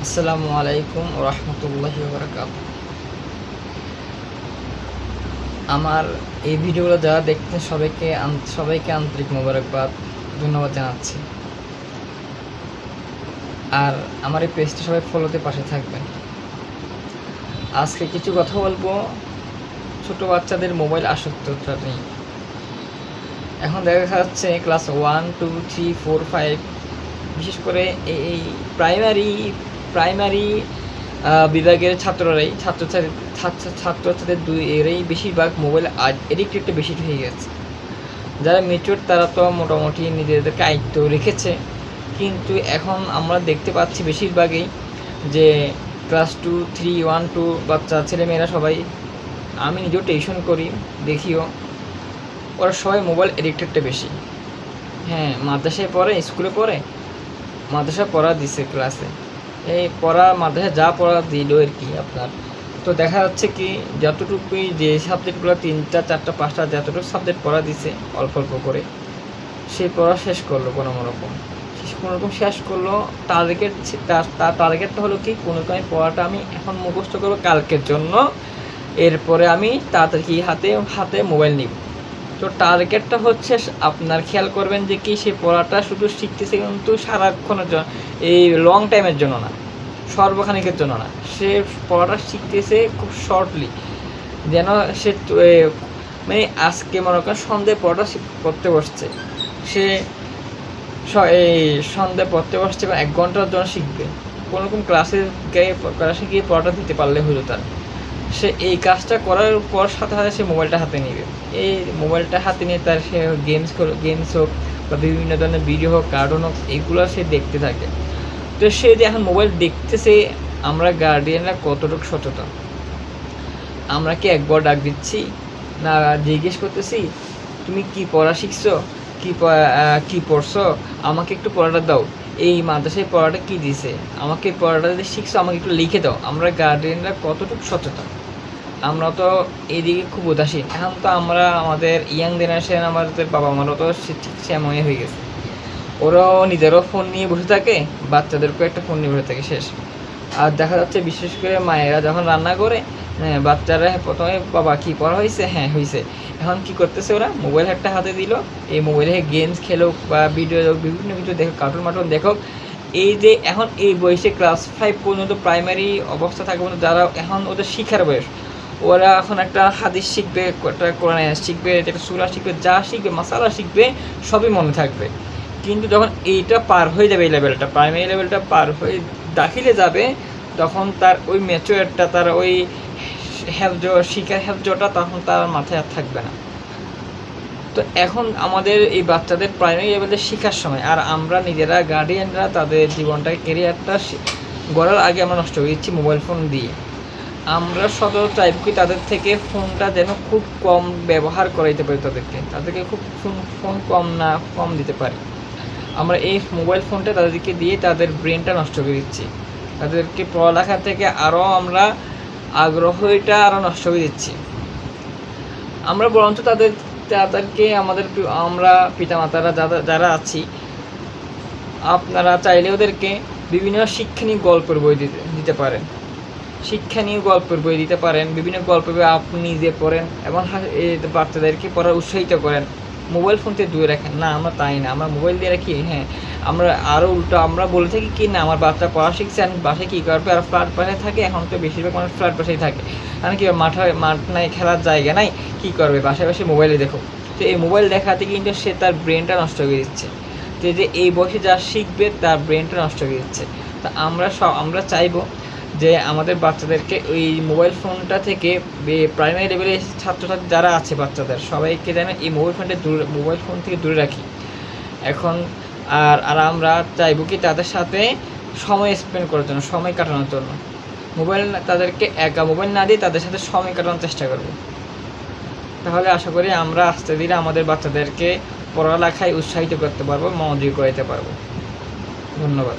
আসসালামু আলাইকুম রহমতুল্লাহি বারাকাতুহু। আমার এই ভিডিওগুলো যারা দেখছেন সবাইকে আন্তরিক মোবারকবাদ, ধন্যবাদ জানাচ্ছি। আর আমার এই পেজটি সবাই ফলোতে পাশে থাকবেন। আজকে কিছু কথা বলবো ছোট বাচ্চাদের মোবাইল আসক্ততা নিয়ে। এখন দেখা যাচ্ছে ক্লাস 1, 2, 3, 4, 5, বিশেষ করে এই প্রাইমারি বিভাগের ছাত্রছাত্রীদের এরাই বেশিরভাগ মোবাইল এডিক্টেডটা বেশি হয়ে গেছে। যারা মেচুর তারা তো মোটামুটি নিজেদেরকে আয়ত্ত রেখেছে, কিন্তু এখন আমরা দেখতে পাচ্ছি বেশিরভাগই যে ক্লাস 2, 3, 1, 2 বাচ্চা ছেলেমেয়েরা সবাই, আমি নিজেও টিউশন করি, দেখিও ওরা সবাই মোবাইল এডিক্টেডটা বেশি। হ্যাঁ, মাদ্রাসায় পড়ে, স্কুলে পড়ে, মাদ্রাসা পড়া দিছে ক্লাসে, এই পড়া মাদ্রাসায় যা পড়া দিল আর কি আপনার। তো দেখা যাচ্ছে কি যতটুকুই যে সাবজেক্টগুলো 3টা 4টা 5টা যতটুকু সাবজেক্ট পড়া দিছে অল্প অল্প করে সেই পড়া শেষ করলো কোনোরকম শেষ করলো। তার টার্গেটটা হলো কি কোনো পড়াটা আমি এখন মুখস্থ করবো কালকের জন্য, এরপরে আমি তাড়াতাড়ি হাতে মোবাইল নিব। তো টার্গেটটা হচ্ছে আপনার খেয়াল করবেন যে কি সে পড়াটা শুধু শিখতেছে কিন্তু সারাক্ষণের জন্য, এই লং টাইমের জন্য না, সর্বখানিকের জন্য না, সে পড়াটা শিখতেছে খুব শর্টলি, যেন সে মানে আজকে মনে করেন সন্ধ্যায় পড়াটা পড়তে বসছে, সে এই সন্ধ্যায় পড়তে বসছে এবং 1 ঘন্টার জন্য শিখবে, কোনোরকম ক্লাসে গিয়ে পড়াটা দিতে পারলে হলো তার। সে এই কাজটা করার পর সাথে সাথে সে মোবাইলটা হাতে নেবে। এই মোবাইলটা হাতে নিয়ে তার সে গেমস হোক বা বিভিন্ন ধরনের ভিডিও হোক, কার্টুন হোক, এগুলো সে দেখতে থাকে। তো সে যে এখন মোবাইল দেখতেছে, আমরা গার্ডিয়ানরা কতটুকু সচেতন? আমরা কি একবার ডাক দিচ্ছি না জিজ্ঞেস করতেছি তুমি কি পড়া শিখছো, কি পড়ছো, আমাকে একটু পড়াটা দাও, এই মাদ্রাসায় পড়াটা কি দিছে, আমাকে পড়াটা যদি শিখছো আমাকে একটু লিখে দাও? আমরা গার্ডিয়ানরা কতটুকু সচেতন? আমরা তো এইদিকে খুব উদাসীন। এখন তো আমরা আমাদের ইয়াং জেনারেশন, আমাদের বাবা মারও তো ঠিক সেমনই হয়ে গেছে। ওরাও নিজেরও ফোন নিয়ে বসে থাকে, বাচ্চাদেরকেও একটা ফোন নিয়ে বসে থাকে, শেষ। আর দেখা যাচ্ছে বিশেষ করে মায়েরা যখন রান্না করে, হ্যাঁ, বাচ্চারা প্রথমে বাবা কি পড়া হয়েছে, হ্যাঁ হয়েছে, এখন কি করতেছে ওরা মোবাইল একটা হাতে দিল, এই মোবাইলে গেমস খেলুক বা ভিডিও বিভিন্ন কিছু দেখুক, কার্টুন মার্টুন দেখুক। এই যে এখন এই বয়সে ক্লাস 5 পর্যন্ত প্রাইমারি অবস্থা থাকে যারা এখন ওদের শিখার বয়স, ওরা এখন একটা হাদিস শিখবে, একটা কোরআন শিখবে, একটা সূরা শিখবে, যা শিখবে মাসালা শিখবে, সবই মনে থাকবে। কিন্তু যখন এইটা পার হয়ে যাবে, এই লেভেলটা প্রাইমারি লেভেলটা পার হয়ে দাখিলে যাবে, তখন তার ওই ম্যাচুয়ারটা, তার ওই শিখার হেফজটা তখন তার মাথায় আর থাকবে না। তো এখন আমাদের এই বাচ্চাদের প্রাইমারি লেভেলে শেখার সময়, আর আমরা নিজেরা গার্ডিয়ানরা তাদের জীবনটাকে ক্যারিয়ারটা গড়ার আগে আমরা নষ্ট করে দিচ্ছি মোবাইল ফোন দিয়ে। আমরা সদর চাইব কি তাদের থেকে ফোনটা যেন খুব কম ব্যবহার করাইতে পারি, তাদেরকে খুব ফোন কম দিতে পারি। আমরা এই মোবাইল ফোনটা তাদেরকে দিয়ে তাদের ব্রেনটা নষ্ট করে দিচ্ছি, তাদেরকে পড়ালেখা থেকে আরও আমরা আগ্রহটা আরও নষ্ট করে দিচ্ছি। আমরা বরঞ্চ তাদেরকে আমরা পিতামাতারা যারা আছি, আপনারা চাইলে ওদেরকে বিভিন্ন শিক্ষণীয় গল্পের বই দিতে পারেন, বিভিন্ন গল্পের বই আপনি নিজে পড়েন এবং বাচ্চাদেরকে পড়ার উৎসাহিত করেন। মোবাইল ফোন থেকে দূরে রাখেন না, আমরা তাই না, আমরা মোবাইল দিয়ে রাখি। হ্যাঁ, আমরা আরও উল্টো আমরা বলে থাকি কি না, আমার বাচ্চা পড়া শিখছে, আমি বাসায় কী করবে, আর ফ্ল্যাট বাসায় থাকে, এখন তো বেশিরভাগ মানুষ ফ্ল্যাট বাসায় থাকে, কারণ কি মাঠ নাই, খেলার জায়গা নাই, কী করবে, বাসায় মোবাইলে দেখো। তো এই মোবাইল দেখাতে কিন্তু সে তার ব্রেনটা নষ্ট করে দিচ্ছে। তো যে এই বয়সে যা শিখবে তার ব্রেনটা নষ্ট করে দিচ্ছে। তা আমরা চাইবো যে আমাদের বাচ্চাদেরকে ওই মোবাইল ফোনটা থেকে, প্রাইমারি লেভেলে ছাত্রছাত্রী যারা আছে বাচ্চাদের সবাইকে যেন এই মোবাইল ফোন থেকে দূরে রাখি এখন। আর আমরা চাইবো কি তাদের সাথে সময় স্পেন্ড করার জন্য, সময় কাটানোর জন্য তাদেরকে একা মোবাইল না দিয়ে তাদের সাথে সময় কাটানোর চেষ্টা করব। তাহলে আশা করি আমরা আস্তে ধীরে আমাদের বাচ্চাদেরকে পড়ালেখায় উৎসাহিত করতে পারবো, মনোযোগী করাতে পারবো। ধন্যবাদ।